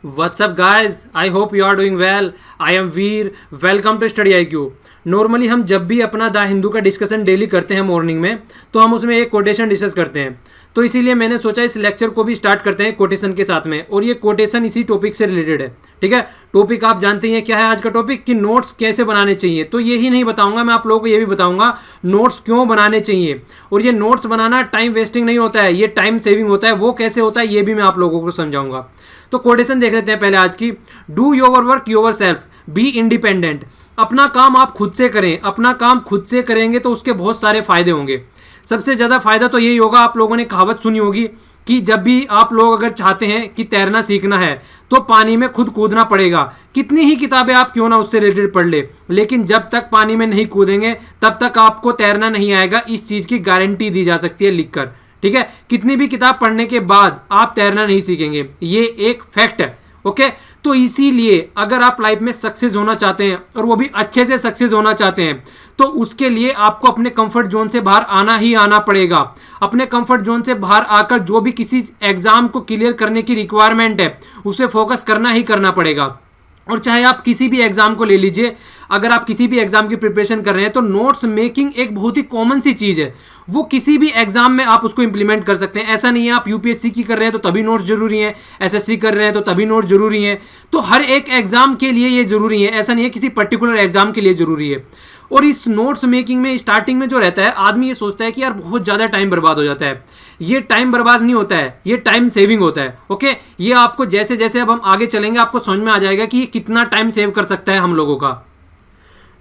What's up guys? I hope you are doing well. I am Veer. Welcome to Study IQ. Normally हम जब भी अपना the Hindu का discussion daily करते हैं मॉर्निंग में, तो हम उसमें एक कोटेशन डिस्कस करते हैं। तो इसीलिए मैंने सोचा इस लेक्चर को भी स्टार्ट करते हैं कोटेशन के साथ में, और ये कोटेशन इसी टॉपिक से रिलेटेड है। ठीक है, टॉपिक आप जानते हैं क्या है आज का टॉपिक, कि नोट्स कैसे बनाने चाहिए। तो यही नहीं बताऊंगा मैं आप लोगों को, ये भी बताऊंगा नोट्स क्यों बनाने चाहिए। और ये नोट्स बनाना टाइम वेस्टिंग नहीं होता है, ये टाइम सेविंग होता है। वो कैसे होता है ये भी मैं आप लोगों को समझाऊंगा। तो कोटेशन देख लेते हैं पहले आज की। Do your work your self, be independent. अपना काम आप खुद से करें। अपना काम खुद से करेंगे तो उसके बहुत सारे फायदे होंगे। सबसे ज़्यादा फायदा तो यही होगा, आप लोगों ने कहावत सुनी होगी कि जब भी आप लोग अगर चाहते हैं कि तैरना सीखना है तो पानी में खुद कूदना पड़ेगा। कितनी ही किताबें आप क्यों ना उससे रिलेटेड पढ़ ले, लेकिन जब तक पानी में नहीं कूदेंगे तब तक आपको तैरना नहीं आएगा। इस चीज़ की गारंटी दी जा सकती है लिखकर। ठीक है, कितनी भी किताब पढ़ने के बाद आप तैरना नहीं सीखेंगे, ये एक फैक्ट है। ओके, तो इसीलिए अगर आप लाइफ में सक्सेस होना चाहते हैं, और वो भी अच्छे से सक्सेस होना चाहते हैं, तो उसके लिए आपको अपने कंफर्ट जोन से बाहर आना ही आना पड़ेगा। अपने कंफर्ट जोन से बाहर आकर जो भी किसी एग्जाम को क्लियर करने की रिक्वायरमेंट है उसे फोकस करना ही करना पड़ेगा। और चाहे आप किसी भी एग्जाम को ले लीजिए, अगर आप किसी भी एग्जाम की प्रिपरेशन कर रहे हैं तो नोट्स मेकिंग एक बहुत ही कॉमन सी चीज़ है। वो किसी भी एग्जाम में आप उसको इंप्लीमेंट कर सकते हैं। ऐसा नहीं है आप यूपीएससी की कर रहे हैं तो तभी नोट्स जरूरी हैं, एसएससी कर रहे हैं तो तभी नोट्स जरूरी हैं। तो हर एक एग्जाम के लिए ये जरूरी है, ऐसा नहीं है किसी पर्टिकुलर एग्जाम के लिए जरूरी है। और इस नोट्स मेकिंग में स्टार्टिंग में जो रहता है, आदमी ये सोचता है कि यार बहुत ज़्यादा टाइम बर्बाद हो जाता है। ये टाइम बर्बाद नहीं होता है, ये टाइम सेविंग होता है। ओके, ये आपको जैसे जैसे अब हम आगे चलेंगे आपको समझ में आ जाएगा कि ये कितना टाइम सेव कर सकता है हम लोगों का।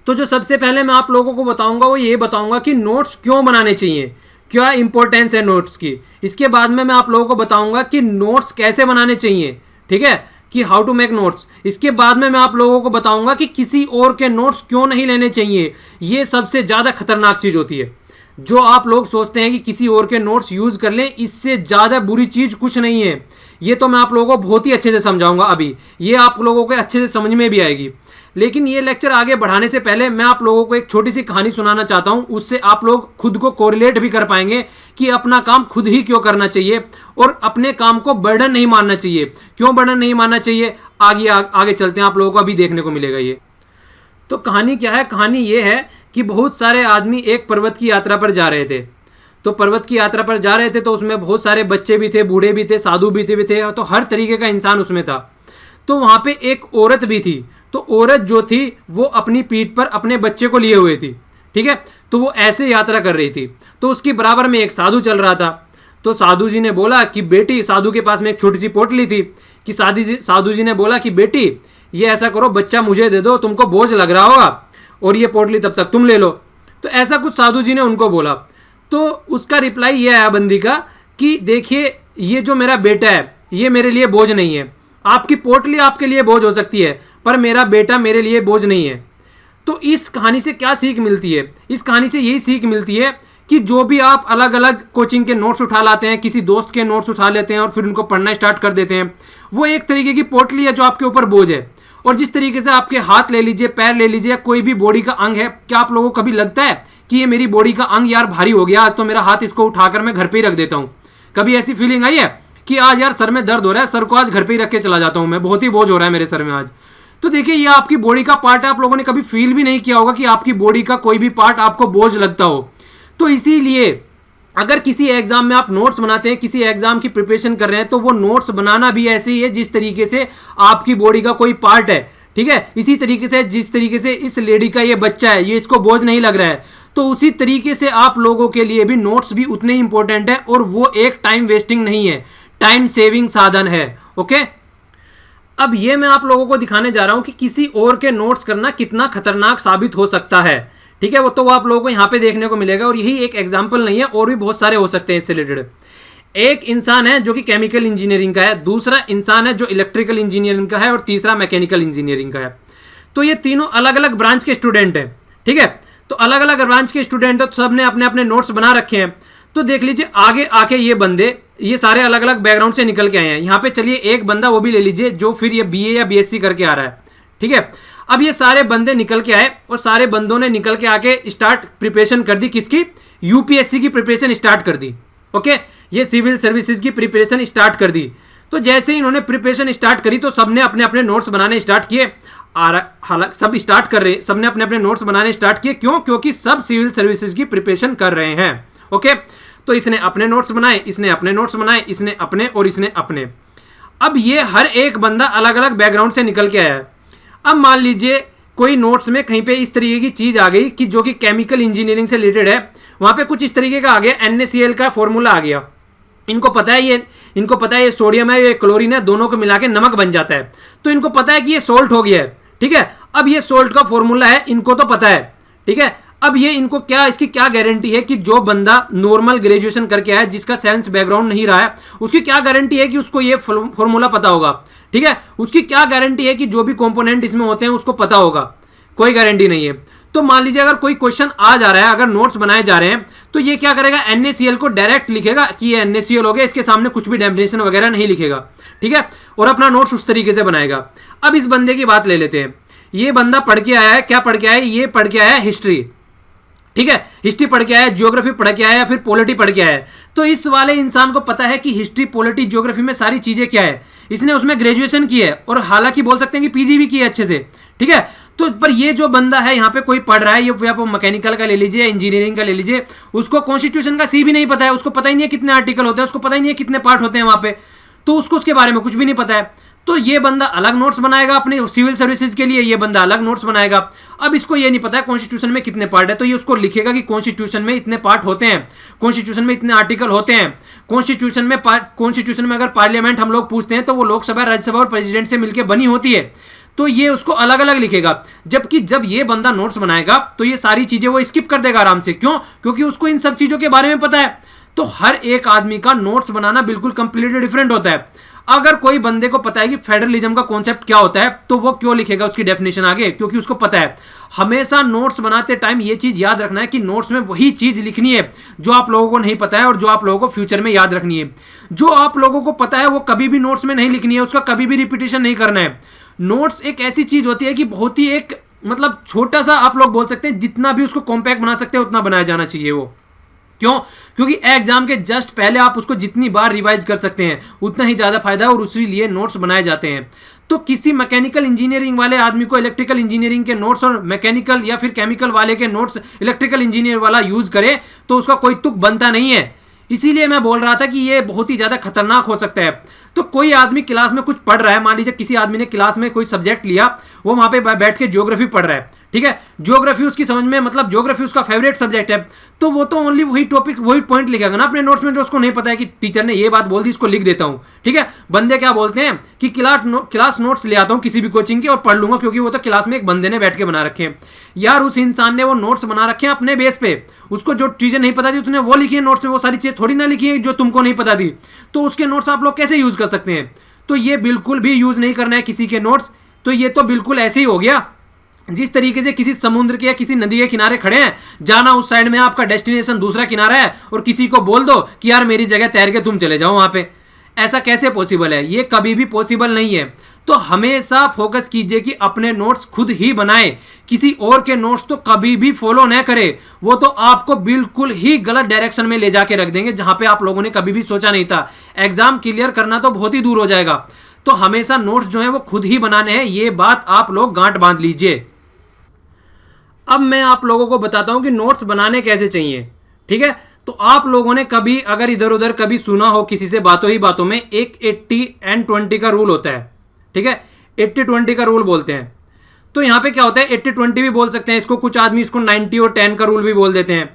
तो जो सबसे पहले मैं आप लोगों को बताऊंगा वो ये बताऊंगा कि नोट्स क्यों बनाने चाहिए, क्या इंपॉर्टेंस है नोट्स की। इसके बाद में मैं आप लोगों को बताऊंगा कि नोट्स कैसे बनाने चाहिए। ठीक है, कि हाउ टू मेक नोट्स। इसके बाद में मैं आप लोगों को बताऊंगा कि किसी और के नोट्स क्यों नहीं लेने चाहिए। ये सबसे ज़्यादा खतरनाक चीज़ होती है। जो आप लोग सोचते हैं कि किसी और के नोट्स यूज़ कर लें, इससे ज़्यादा बुरी चीज़ कुछ नहीं है। ये तो मैं आप लोगों को बहुत ही अच्छे से समझाऊंगा अभी, ये आप लोगों को अच्छे से समझ में भी आएगी। लेकिन ये लेक्चर आगे बढ़ाने से पहले मैं आप लोगों को एक छोटी सी कहानी सुनाना चाहता हूं। उससे आप लोग खुद को कोरिलेट भी कर पाएंगे कि अपना काम खुद ही क्यों करना चाहिए और अपने काम को बर्डन नहीं मानना चाहिए। क्यों बर्डन नहीं मानना चाहिए, आगे चलते हैं, आप लोगों को अभी देखने को मिलेगा ये। तो कहानी क्या है, कहानी ये है कि बहुत सारे आदमी एक पर्वत की यात्रा पर जा रहे थे। तो पर्वत की यात्रा पर जा रहे थे तो उसमें बहुत सारे बच्चे भी थे, बूढ़े भी थे, साधु भी थे, तो हर तरीके का इंसान उसमें था। तो वहाँ पे एक औरत भी थी। तो औरत जो थी वो अपनी पीठ पर अपने बच्चे को लिए हुए थी। ठीक है, तो वो ऐसे यात्रा कर रही थी। तो उसकी बराबर में एक साधु चल रहा था। तो साधु जी ने बोला कि बेटी, साधु के पास में एक छोटी सी पोटली थी, कि साधु जी ने बोला कि बेटी ये ऐसा करो, बच्चा मुझे दे दो, तुमको बोझ लग रहा होगा, और ये पोटली तब तक तुम ले लो। तो ऐसा कुछ साधु जी ने उनको बोला। तो उसका रिप्लाई ये आया बंदी का कि देखिए ये जो मेरा बेटा है ये मेरे लिए बोझ नहीं है। आपकी पोटली आपके लिए बोझ हो सकती है, पर मेरा बेटा मेरे लिए बोझ नहीं है। तो इस कहानी से क्या सीख मिलती है? इस कहानी से यही सीख मिलती है कि जो भी आप अलग अलग कोचिंग के नोट्स उठा लाते हैं, किसी दोस्त के नोट्स उठा लेते हैं और फिर उनको पढ़ना स्टार्ट कर देते हैं, वो एक तरीके की पोटली है जो आपके ऊपर बोझ है। और जिस तरीके से आपके हाथ ले लीजिए, पैर ले लीजिए, या कोई भी बॉडी का अंग है, क्या आप लोगों को कभी लगता है कि ये मेरी बॉडी का अंग यार भारी हो गया, आज तो मेरा हाथ इसको उठाकर मैं घर पे ही रख देता हूँ? कभी ऐसी फीलिंग आई है कि आज यार सर में दर्द हो रहा है, सर को आज घर पे ही रख के चला जाता हूँ मैं, बहुत ही बोझ हो रहा है मेरे सर में आज? तो देखिए ये आपकी बॉडी का पार्ट है। आप लोगों ने कभी फील भी नहीं किया होगा कि आपकी बॉडी का कोई भी पार्ट आपको बोझ लगता हो। तो इसीलिए अगर किसी एग्जाम में आप नोट्स बनाते हैं, किसी एग्जाम की प्रिपरेशन कर रहे हैं, तो वो नोट्स बनाना भी ऐसे ही है जिस तरीके से आपकी बॉडी का कोई पार्ट है। ठीक है, इसी तरीके से जिस तरीके से इस लेडी का ये बच्चा है, ये इसको बोझ नहीं लग रहा है, तो उसी तरीके से आप लोगों के लिए भी नोट्स भी उतने ही इंपॉर्टेंट है। और वो एक टाइम वेस्टिंग नहीं है, टाइम सेविंग साधन है। ओके, अब ये मैं आप लोगों को दिखाने जा रहा हूं कि किसी और के नोट्स करना कितना खतरनाक साबित हो सकता है। ठीक है, वो तो आप लोगों को यहाँ पे देखने को मिलेगा, और यही एक एग्जाम्पल नहीं है, और भी बहुत सारे हो सकते हैं इससे रिलेटेड। एक इंसान है जो कि केमिकल इंजीनियरिंग का है, दूसरा इंसान है जो इलेक्ट्रिकल इंजीनियरिंग का है, और तीसरा मैकेनिकल इंजीनियरिंग का है। तो ये तीनों अलग अलग ब्रांच के स्टूडेंट हैं। ठीक है, तो अलग अलग ब्रांच के स्टूडेंट है, तो सबने अपने अपने नोट्स बना रखे हैं। तो देख लीजिए आगे आके ये बंदे, ये सारे अलग अलग बैकग्राउंड से निकल के आए हैं। यहाँ पे चलिए एक बंदा वो भी ले लीजिए जो फिर ये बीए या बीएससी करके आ रहा है। ठीक है, अब ये सारे बंदे निकल के आए, और सारे बंदों ने निकल के आके स्टार्ट प्रिपरेशन कर दी। किसकी? यूपीएससी की प्रिपरेशन स्टार्ट कर दी। ओके, ये सिविल सर्विसेज की प्रिपरेशन स्टार्ट कर दी। तो जैसे ही इन्होंने प्रिपरेशन स्टार्ट करी तो सबने अपने अपने नोट्स बनाने स्टार्ट किए। हालांकि सब स्टार्ट कर रहे, सबने अपने अपने नोट्स बनाने स्टार्ट किए। क्यों? क्योंकि सब सिविल सर्विसेज की प्रिपरेशन कर रहे हैं। ओके, तो इसने अपने नोट्स बनाए, इसने अपने नोट्स बनाए, इसने अपने और इसने अपने। अब ये हर एक बंदा अलग अलग बैकग्राउंड से निकल के आया है। अब मान लीजिए कोई नोट्स में कहीं पे इस तरीके की चीज आ गई कि जो कि केमिकल इंजीनियरिंग से रिलेटेड है, वहां पे कुछ इस तरीके का आ गया, NaCl का फॉर्मूला आ गया। इनको पता है ये सोडियम है, ये क्लोरीन है, दोनों को मिला के नमक बन जाता है। तो इनको पता है कि ये सोल्ट हो गया है, ठीक है। अब ये सोल्ट का फॉर्मूला है, इनको तो पता है, ठीक है। अब ये इनको क्या, इसकी क्या गारंटी है कि जो बंदा नॉर्मल ग्रेजुएशन करके आया, जिसका साइंस बैकग्राउंड नहीं रहा है, उसकी क्या गारंटी है कि उसको ये फॉर्मूला पता होगा, ठीक है। उसकी क्या गारंटी है कि जो भी कंपोनेंट इसमें होते हैं उसको पता होगा? कोई गारंटी नहीं है। तो मान लीजिए अगर कोई क्वेश्चन आ जा रहा है, अगर नोट्स बनाए जा रहे हैं, तो ये क्या करेगा, NaCl को डायरेक्ट लिखेगा कि ये NaCl हो गया, इसके सामने कुछ भी डेफिनेशन वगैरह नहीं लिखेगा, ठीक है, और अपना नोट्स उस तरीके से बनाएगा। अब इस बंदे की बात ले लेते हैं। ये बंदा पढ़ के आया है, क्या पढ़ के आया है? ये पढ़ के आया है हिस्ट्री, ठीक है, हिस्ट्री पढ़ के आया है, ज्योग्राफी पढ़ के आया है, फिर पॉलिटी पढ़ के आया है। तो इस वाले इंसान को पता है कि हिस्ट्री, पॉलिटी, ज्योग्राफी में सारी चीजें क्या है। इसने उसमें ग्रेजुएशन की है और हालांकि बोल सकते हैं कि PG भी की है अच्छे से, ठीक है। तो पर ये जो बंदा है यहाँ पे कोई पढ़ रहा है, ये आप मैकेनिकल का ले लीजिए, इंजीनियरिंग का ले लीजिए, उसको कॉन्स्टिट्यूशन का सी भी नहीं पता है, उसको पता ही नहीं है कितने आर्टिकल होते हैं, उसको पता ही नहीं है कितने पार्ट होते हैं वहां पे, तो उसको उसके बारे में कुछ भी नहीं पता है। तो ये बंदा अलग नोट्स बनाएगा अपने सिविल सर्विसेज के लिए, ये बंदा अलग नोट्स बनाएगा। अब इसको ये नहीं पता है कॉन्स्टिट्यूशन में कितने पार्ट है, तो ये उसको लिखेगा कि कॉन्स्टिट्यूशन में इतने पार्ट होते हैं, कॉन्स्टिट्यूशन में इतने आर्टिकल होते हैं, कॉन्स्टिट्यूशन में अगर पार्लियामेंट हम लोग पूछते हैं तो वो लोकसभा, राज्यसभा और प्रेसिडेंट से मिलकर बनी होती है। तो ये उसको अलग अलग लिखेगा। जबकि जब ये बंदा नोट्स बनाएगा तो ये सारी चीजें वो स्किप कर देगा आराम से। क्यों? क्योंकि उसको इन सब चीजों के बारे में पता है। तो हर एक आदमी का नोट्स बनाना बिल्कुल कंप्लीटली डिफरेंट होता है। अगर कोई बंदे को पता है कि फेडरलिज्म का कॉन्सेप्ट क्या होता है, तो वो क्यों लिखेगा उसकी डेफिनेशन आगे? क्योंकि उसको पता है। हमेशा नोट्स बनाते टाइम ये चीज याद रखना है कि नोट्स में वही चीज लिखनी है जो आप लोगों को नहीं पता है और जो आप लोगों को फ्यूचर में याद रखनी है। जो आप लोगों को पता है वो कभी भी नोट्स में नहीं लिखनी है, उसका कभी भी रिपीटेशन नहीं करना है। नोट्स एक ऐसी चीज होती है कि बहुत ही एक मतलब छोटा सा, आप लोग बोल सकते हैं जितना भी उसको कॉम्पैक्ट बना सकते हैं उतना बनाया जाना चाहिए वो। क्यों? क्योंकि एग्जाम के जस्ट पहले आप उसको जितनी बार रिवाइज कर सकते हैं उतना ही ज़्यादा फायदा है और उसी लिए नोट्स बनाए जाते हैं। तो किसी मैकेनिकल इंजीनियरिंग वाले आदमी को इलेक्ट्रिकल इंजीनियरिंग के नोट्स और मैकेनिकल या फिर केमिकल वाले के नोट्स इलेक्ट्रिकल इंजीनियर वाला यूज करे तो उसका कोई तुक बनता नहीं है। इसीलिए मैं बोल रहा था कि ये बहुत ही ज़्यादा खतरनाक हो सकता है। तो कोई आदमी क्लास में कुछ पढ़ रहा है, मान लीजिए किसी आदमी ने क्लास में कोई सब्जेक्ट लिया, वो वहाँ पे बैठ के ज्योग्राफी पढ़ रहा है, ठीक है, ज्योग्राफी उसकी समझ में, मतलब ज्योग्राफी उसका फेवरेट सब्जेक्ट है, तो वो तो ओनली वही टॉपिक, वही पॉइंट लिखेगा ना अपने नोट्स में जो उसको नहीं पता है कि टीचर ने ये बात बोल दी, इसको लिख देता हूँ, ठीक है। बंदे क्या बोलते हैं कि क्लास नोट्स ले आता हूँ किसी भी कोचिंग के और पढ़ लूंगा, क्योंकि वो तो क्लास में एक बंदे ने बैठ के बना रखे हैं। यार उस इंसान ने वो नोट्स बना रखे हैं अपने बेस पे, उसको जो चीजें नहीं पता थी उसने वो लिखी है नोट्स में, वो सारी चीजें थोड़ी ना लिखी है जो तुमको नहीं पता थी। तो उसके नोट्स आप लोग कैसे यूज कर सकते हैं? तो ये बिल्कुल भी यूज नहीं करना है किसी के नोट्स। तो ये तो बिल्कुल ऐसे ही हो गया जिस तरीके से किसी समुद्र के या किसी नदी के किनारे खड़े हैं, जाना उस साइड में, आपका डेस्टिनेशन दूसरा किनारा है और किसी को बोल दो कि यार मेरी जगह तैर के तुम चले जाओ वहां पे। ऐसा कैसे पॉसिबल है? ये कभी भी पॉसिबल नहीं है। तो हमेशा फोकस कीजिए कि अपने नोट्स खुद ही बनाएं, किसी और के नोट्स तो कभी भी फॉलो न करें। वो तो आपको बिल्कुल ही गलत डायरेक्शन में ले जाके रख देंगे जहां पे आप लोगों ने कभी भी सोचा नहीं था। एग्जाम क्लियर करना तो बहुत ही दूर हो जाएगा। तो हमेशा नोट्स जो है वो खुद ही बनाने हैं, ये बात आप लोग गांठ बांध लीजिए। अब मैं आप लोगों को बताता हूं कि नोट्स बनाने कैसे चाहिए, ठीक है। तो आप लोगों ने कभी अगर इधर उधर कभी सुना हो किसी से बातों ही बातों में, एक 80-20 का रूल होता है, ठीक है, 80-20 का रूल बोलते हैं। तो यहां पे क्या होता है, 80-20 भी बोल सकते हैं इसको, कुछ आदमी इसको 90 और 10 का रूल भी बोल देते हैं।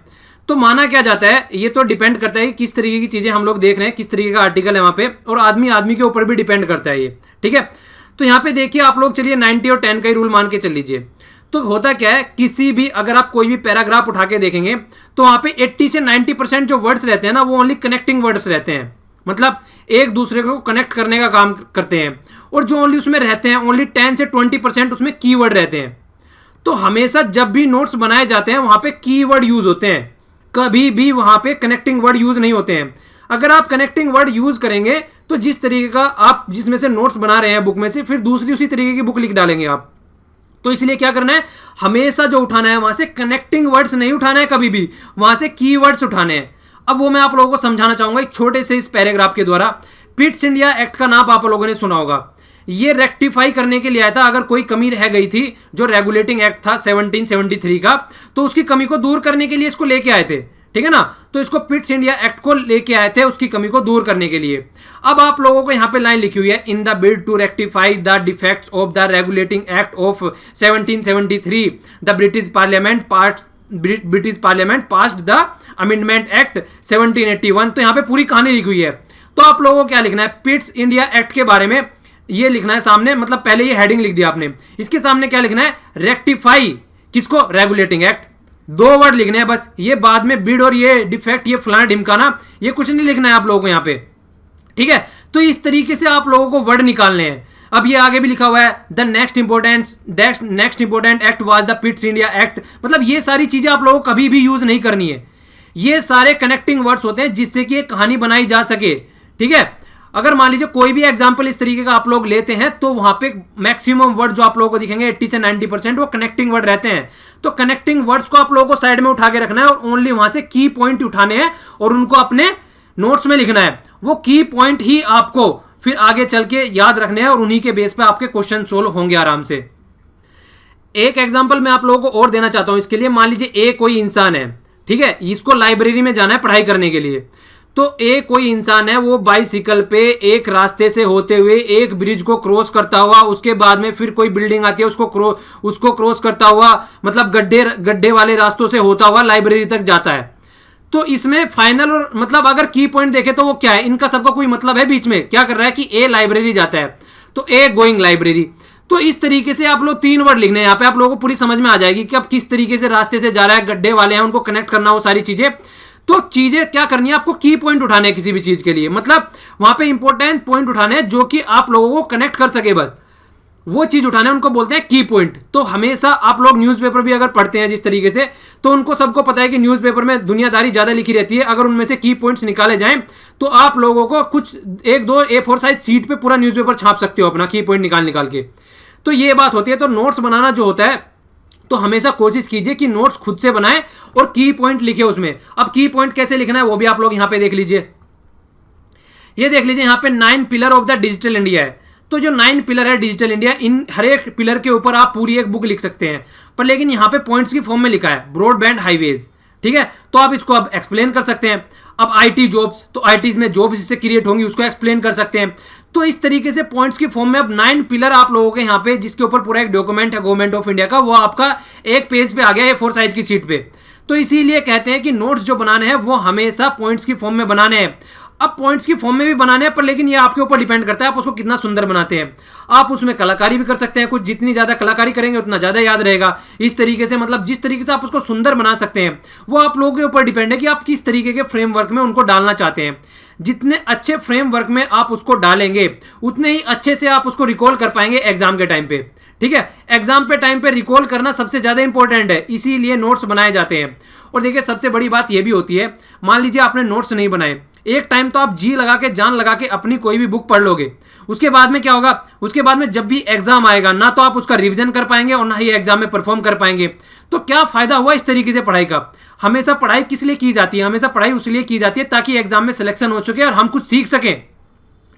तो माना क्या जाता है, ये तो डिपेंड करता है कि किस तरीके की चीजें हम लोग देख रहे हैं, किस तरीके का आर्टिकल है वहां पे, और आदमी के ऊपर भी डिपेंड करता है ये, ठीक है। तो यहाँ पे देखिए आप लोग, चलिए 90 और 10 का ही रूल मान के चल लीजिए। तो होता क्या है, किसी भी अगर आप कोई भी पैराग्राफ उठा के देखेंगे तो वहां पे 80 से 90% जो वर्ड्स रहते हैं ना, वो ओनली कनेक्टिंग वर्ड्स रहते हैं, मतलब एक दूसरे को कनेक्ट करने का काम करते हैं। और जो ओनली उसमें रहते हैं, ओनली 10 से 20% उसमें कीवर्ड रहते हैं। तो हमेशा जब भी नोट्स बनाए जाते हैं वहां पे कीवर्ड यूज होते हैं, कभी भी वहां पे कनेक्टिंग वर्ड यूज नहीं होते हैं। अगर आप कनेक्टिंग वर्ड यूज करेंगे तो जिस तरीके का आप जिसमें से नोट्स बना रहे हैं बुक में से, फिर दूसरी उसी तरीके की बुक लिख डालेंगे आप। तो इसलिए क्या करना है, हमेशा जो उठाना है वहां से कनेक्टिंग वर्ड्स नहीं उठाना है, कभी भी वहां से कीवर्ड्स उठाने हैं। अब वो मैं आप लोगों को समझाना चाहूंगा एक छोटे से इस पैराग्राफ के द्वारा। पिट्स इंडिया एक्ट का नाम आप लोगों ने सुना होगा। ये रेक्टिफाई करने के लिए आया था, अगर कोई कमी रह गई थी जो रेगुलेटिंग एक्ट था 1773 का, तो उसकी कमी को दूर करने के लिए इसको लेके आए थे, ठीक है ना। तो इसको पिट्स इंडिया एक्ट को लेके आए थे उसकी कमी को दूर करने के लिए। अब आप लोगों को यहां पे लाइन लिखी हुई है, in the bid to rectify the defects of the regulating act of 1773 the British parliament passed the amendment act 1781। तो यहां पे पूरी कहानी लिखी हुई है। तो आप लोगों को क्या लिखना है, पिट्स इंडिया एक्ट के बारे में ये लिखना है सामने, मतलब पहले ये हेडिंग लिख दिया आपने, इसके सामने क्या लिखना है, रेक्टिफाई किसको, रेगुलेटिंग एक्ट। 2 वर्ड लिखने हैं बस, ये बाद में बिड और ये डिफेक्ट ये फलाना ढिमकाना ये कुछ नहीं लिखना है आप लोगों को यहाँ पे, ठीक है। तो इस तरीके से आप लोगों को वर्ड निकालने हैं। अब ये आगे भी लिखा हुआ है, the next important act was the Pitt's India act. मतलब ये सारी चीजें आप लोगों को कभी भी यूज नहीं करनी है। ये सारे कनेक्टिंग वर्ड्स होते हैं जिससे कि एक कहानी बनाई जा सके, ठीक है। अगर मान लीजिए कोई भी एग्जाम्पल इस तरीके का आप लोग लेते हैं तो वहां पे मैक्सिमम वर्ड जो आप लोगों को दिखेंगे 80 से 90% वो कनेक्टिंग वर्ड रहते हैं। तो कनेक्टिंग वर्ड्स को आप लोगों को साइड में उठा के रखना है और ओनली वहां से की पॉइंट उठाने हैं और उनको अपने नोट्स में लिखना है। वो की पॉइंट ही आपको फिर आगे चल के याद रखने हैं और उन्हीं के बेस पे आपके क्वेश्चन सोल्व होंगे आराम से। एक एग्जाम्पल मैं आप लोगों को और देना चाहता हूं इसके लिए। मान लीजिए एक कोई इंसान है, ठीक है, इसको लाइब्रेरी में जाना है पढ़ाई करने के लिए। तो एक कोई इंसान है, वो बाइसिकल पे एक रास्ते से होते हुए एक ब्रिज को क्रॉस करता हुआ, उसके बाद में फिर कोई बिल्डिंग आती है उसको क्रॉस करता हुआ, मतलब गड्ढे वाले रास्तों से होता हुआ लाइब्रेरी तक जाता है। तो इसमें फाइनल और मतलब अगर की पॉइंट देखे तो वो क्या है, इनका सबका कोई मतलब है बीच में, क्या कर रहा है कि ए लाइब्रेरी जाता है तो ए गोइंग लाइब्रेरी। तो इस तरीके से आप लोग 3 वर्ड लिखने हैं यहाँ पे, आप लोगों को पूरी समझ में आ जाएगी कि अब किस तरीके से रास्ते से जा रहा है, गड्ढे वाले हैं उनको कनेक्ट करना, वो सारी चीजें। तो चीजें क्या करनी है आपको, की पॉइंट उठाने हैं किसी भी चीज के लिए, मतलब वहां पे इंपॉर्टेंट पॉइंट उठाने हैं जो कि आप लोगों को कनेक्ट कर सके, बस वो चीज उठाने हैं, उनको बोलते हैं की पॉइंट। तो हमेशा आप लोग न्यूज़पेपर भी अगर पढ़ते हैं जिस तरीके से, तो उनको सबको पता है कि न्यूज़पेपर में दुनियादारी ज्यादा लिखी रहती है। अगर उनमें से की पॉइंट्स निकाले जाएं तो आप लोगों को कुछ 1-2 A4 साइज सीट पे पूरा न्यूज़पेपर छाप सकते हो अपना की पॉइंट निकाल के। तो ये बात होती है। तो नोट्स बनाना जो होता है तो हमेशा कोशिश कीजिए कि नोट्स खुद से बनाएं और की पॉइंट लिखे उसमें। अब की पॉइंट कैसे लिखना है वो भी आप लोग यहां पे देख लीजिए। ये देख लीजिए यहां पे 9 pillar of the digital India है। तो जो 9 पिलर है डिजिटल इंडिया, इन हर एक पिलर के ऊपर आप पूरी एक बुक लिख सकते हैं, पर लेकिन यहां पे पॉइंट्स की फॉर्म में लिखा है ब्रॉडबैंड हाईवेज, ठीक है। तो आप इसको अब एक्सप्लेन कर सकते हैं। अब आईटी जॉब्स, तो आईटीज में जॉब्स इससे क्रिएट होंगी, उसको एक्सप्लेन कर सकते हैं। तो इस तरीके से पॉइंट्स की फॉर्म में अब 9 पिलर आप लोगों के यहाँ पे, जिसके ऊपर पूरा एक डॉक्यूमेंट है गवर्नमेंट ऑफ इंडिया का, वो आपका एक पेज पे आ गया A4 साइज की शीट पे। तो इसीलिए कहते हैं कि नोट्स जो बनाने हैं वो हमेशा पॉइंट्स की फॉर्म में बनाने हैं। अब पॉइंट्स की फॉर्म में भी बनाने हैं, पर लेकिन ये आपके ऊपर डिपेंड करता है आप उसको कितना सुंदर बनाते हैं। आप उसमें कलाकारी भी कर सकते हैं कुछ, जितनी ज्यादा कलाकारी करेंगे उतना ज्यादा याद रहेगा। इस तरीके से मतलब जिस तरीके से आप उसको सुंदर बना सकते हैं वो आप लोगों के ऊपर डिपेंड है कि आप किस तरीके के फ्रेमवर्क में उनको डालना चाहते हैं। जितने अच्छे फ्रेमवर्क में आप उसको डालेंगे उतने ही अच्छे से आप उसको रिकॉल कर पाएंगे एग्जाम के टाइम पे, ठीक है। एग्जाम पे टाइम पे रिकॉल करना सबसे ज्यादा इंपॉर्टेंट है, इसीलिए नोट्स बनाए जाते हैं। और देखिए सबसे बड़ी बात यह भी होती है, मान लीजिए आपने नोट्स नहीं बनाए, एक टाइम तो आप जी लगा के जान लगा के अपनी कोई भी बुक पढ़ लोगे, उसके बाद में क्या होगा, उसके बाद में जब भी एग्जाम आएगा ना तो आप उसका रिवीजन कर पाएंगे और ना ही एग्जाम में परफॉर्म कर पाएंगे। तो क्या फायदा हुआ इस तरीके से पढ़ाई का। हमेशा पढ़ाई किस लिए की जाती है, हमेशा पढ़ाई उसलिए की जाती है ताकि एग्जाम में सिलेक्शन हो सके और हम कुछ सीख सकें,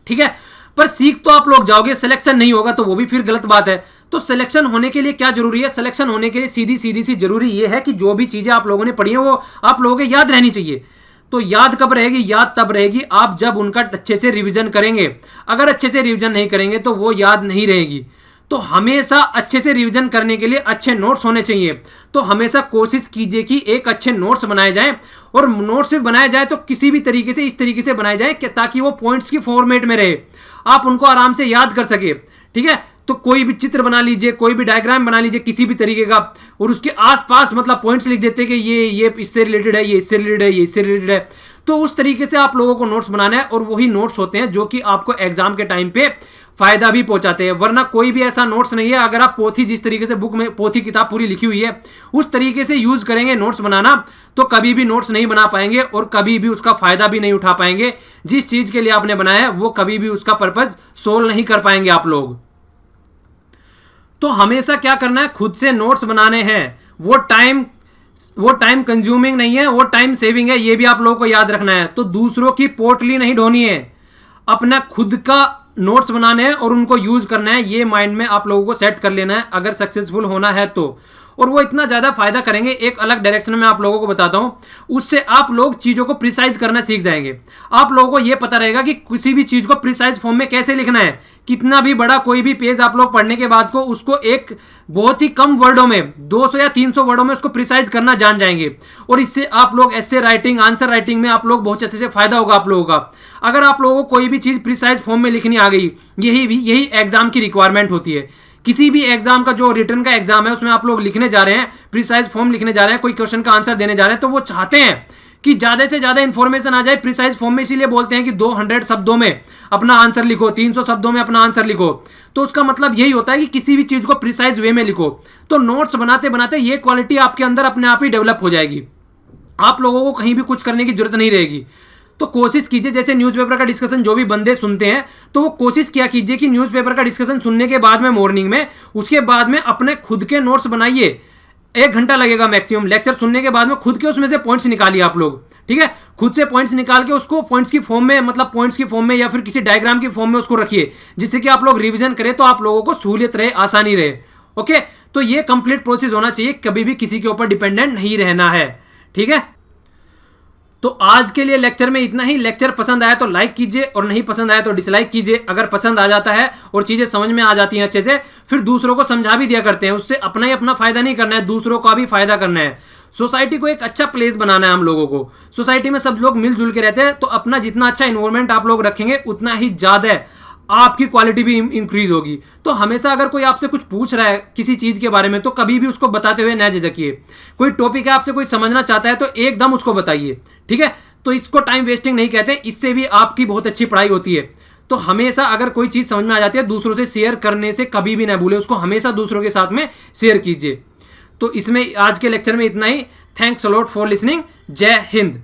ठीक है। पर सीख तो आप लोग जाओगे, सिलेक्शन नहीं होगा तो वो भी फिर गलत बात है। तो सिलेक्शन होने के लिए क्या जरूरी है, सिलेक्शन होने के लिए सीधी सी जरूरी ये है कि जो भी चीजें आप लोगों ने पढ़ी है वो आप लोगों को याद रहनी चाहिए। तो याद कब रहेगी, याद तब रहेगी आप जब उनका अच्छे से रिवीजन करेंगे। अगर अच्छे से रिवीजन नहीं करेंगे तो वो याद नहीं रहेगी। तो हमेशा अच्छे से रिवीजन करने के लिए अच्छे नोट्स होने चाहिए। तो हमेशा कोशिश कीजिए कि एक अच्छे नोट्स बनाए जाएं, और नोट्स भी बनाए जाए तो किसी भी तरीके से इस तरीके से बनाए जाए ताकि वो पॉइंट्स की फॉर्मेट में रहे, आप उनको आराम से याद कर सके, ठीक है। तो कोई भी चित्र बना लीजिए, कोई भी डायग्राम बना लीजिए किसी भी तरीके का, और उसके आसपास मतलब पॉइंट्स लिख देते कि ये इससे रिलेटेड है, ये इससे रिलेटेड है, ये इससे रिलेटेड है। तो उस तरीके से आप लोगों को नोट्स बनाना है, और वही नोट्स होते हैं जो कि आपको एग्जाम के टाइम पे फायदा भी पहुंचाते हैं। वरना कोई भी ऐसा नोट्स नहीं है, अगर आप पोथी जिस तरीके से बुक में पोथी किताब पूरी लिखी हुई है उस तरीके से यूज करेंगे नोट्स बनाना, तो कभी भी नोट्स नहीं बना पाएंगे और कभी भी उसका फायदा भी नहीं उठा पाएंगे। जिस चीज के लिए आपने बनाया है वो कभी भी उसका पर्पज सोल्व नहीं कर पाएंगे आप लोग। तो हमेशा क्या करना है, खुद से नोट्स बनाने हैं। वो टाइम वो टाइम कंज्यूमिंग नहीं है, वो टाइम सेविंग है, ये भी आप लोगों को याद रखना है। तो दूसरों की पोटली नहीं ढोनी है, अपना खुद का नोट्स बनाने हैं और उनको यूज करना है, ये माइंड में आप लोगों को सेट कर लेना है अगर सक्सेसफुल होना है तो। और वो इतना ज्यादा फायदा करेंगे, एक अलग डायरेक्शन में आप लोगों को बताता हूं, उससे आप लोग चीजों को प्रिसाइज करना सीख जाएंगे। आप लोगों को यह पता रहेगा कि किसी भी चीज को प्रिसाइज फॉर्म में कैसे लिखना है। कितना भी बड़ा कोई भी पेज आप लोग पढ़ने के बाद को उसको एक बहुत ही कम वर्डों में 200 या 300 वर्डों में उसको प्रिसाइज करना जान जाएंगे। और इससे आप लोग ऐसे राइटिंग, आंसर राइटिंग में आप लोग बहुत अच्छे से फायदा होगा आप लोगों का। अगर आप लोगों को कोई भी चीज प्रिसाइज फॉर्म में लिखनी आ गई, यही एग्जाम की रिक्वायरमेंट होती है। किसी भी एग्जाम का जो रिटर्न का एग्जाम है उसमें आप लोग लिखने जा रहे हैं, प्रिसाइज फॉर्म लिखने जा रहे हैं, कोई क्वेश्चन का आंसर देने जा रहे हैं, तो वो चाहते हैं कि ज्यादा से ज्यादा इंफॉर्मेशन आ जाए प्रिसाइज फॉर्म में। इसीलिए बोलते हैं कि 200 शब्दों में अपना आंसर लिखो, 300 शब्दों में अपना आंसर लिखो। तो उसका मतलब यही होता है कि किसी भी चीज को प्रिसाइज वे में लिखो। तो नोट्स बनाते बनाते ये क्वालिटी आपके अंदर अपने आप ही डेवलप हो जाएगी। आप लोगों को कहीं भी कुछ करने की जरूरत नहीं रहेगी। तो कोशिश कीजिए, जैसे न्यूज़पेपर का डिस्कशन जो भी बंदे सुनते हैं, तो वो कोशिश किया कीजिए कि न्यूज़पेपर का डिस्कशन सुनने के बाद में मॉर्निंग में, उसके बाद में अपने खुद के नोट्स बनाइए। 1 घंटा लगेगा मैक्सिमम लेक्चर सुनने के बाद में, खुद के उसमें से पॉइंट्स निकालिए आप लोग, ठीक है। खुद से पॉइंट्स निकाल के उसको पॉइंट्स की फॉर्म में, मतलब पॉइंट्स की फॉर्म में या फिर किसी डायग्राम की फॉर्म में उसको रखिए, जिससे कि आप लोग रिवीजन करें तो आप लोगों को सहूलियत रहे, आसानी रहे। ओके, तो ये कंप्लीट प्रोसेस होना चाहिए, कभी भी किसी के ऊपर डिपेंडेंट नहीं रहना है, ठीक है। तो आज के लिए लेक्चर में इतना ही। लेक्चर पसंद आया तो लाइक कीजिए और नहीं पसंद आया तो डिसलाइक कीजिए। अगर पसंद आ जाता है और चीजें समझ में आ जाती हैं अच्छे से, फिर दूसरों को समझा भी दिया करते हैं। उससे अपना ही अपना फायदा नहीं करना है, दूसरों का भी फायदा करना है। सोसाइटी को एक अच्छा प्लेस बनाना है हम लोगों को। सोसाइटी में सब लोग मिलजुल के रहते हैं, तो अपना जितना अच्छा इन्वायरमेंट आप लोग रखेंगे उतना ही ज्यादा आपकी क्वालिटी भी इंक्रीज होगी। तो हमेशा अगर कोई आपसे कुछ पूछ रहा है किसी चीज के बारे में, तो कभी भी उसको बताते हुए न झिझकिए। कोई टॉपिक है आपसे कोई समझना चाहता है तो एकदम उसको बताइए, ठीक है। तो इसको टाइम वेस्टिंग नहीं कहते, इससे भी आपकी बहुत अच्छी पढ़ाई होती है। तो हमेशा अगर कोई चीज समझ में आ जाती है, दूसरों से शेयर करने से कभी भी ना भूले, उसको हमेशा दूसरों के साथ में शेयर कीजिए। तो इसमें आज के लेक्चर में इतना ही। Thanks a lot for listening. जय हिंद।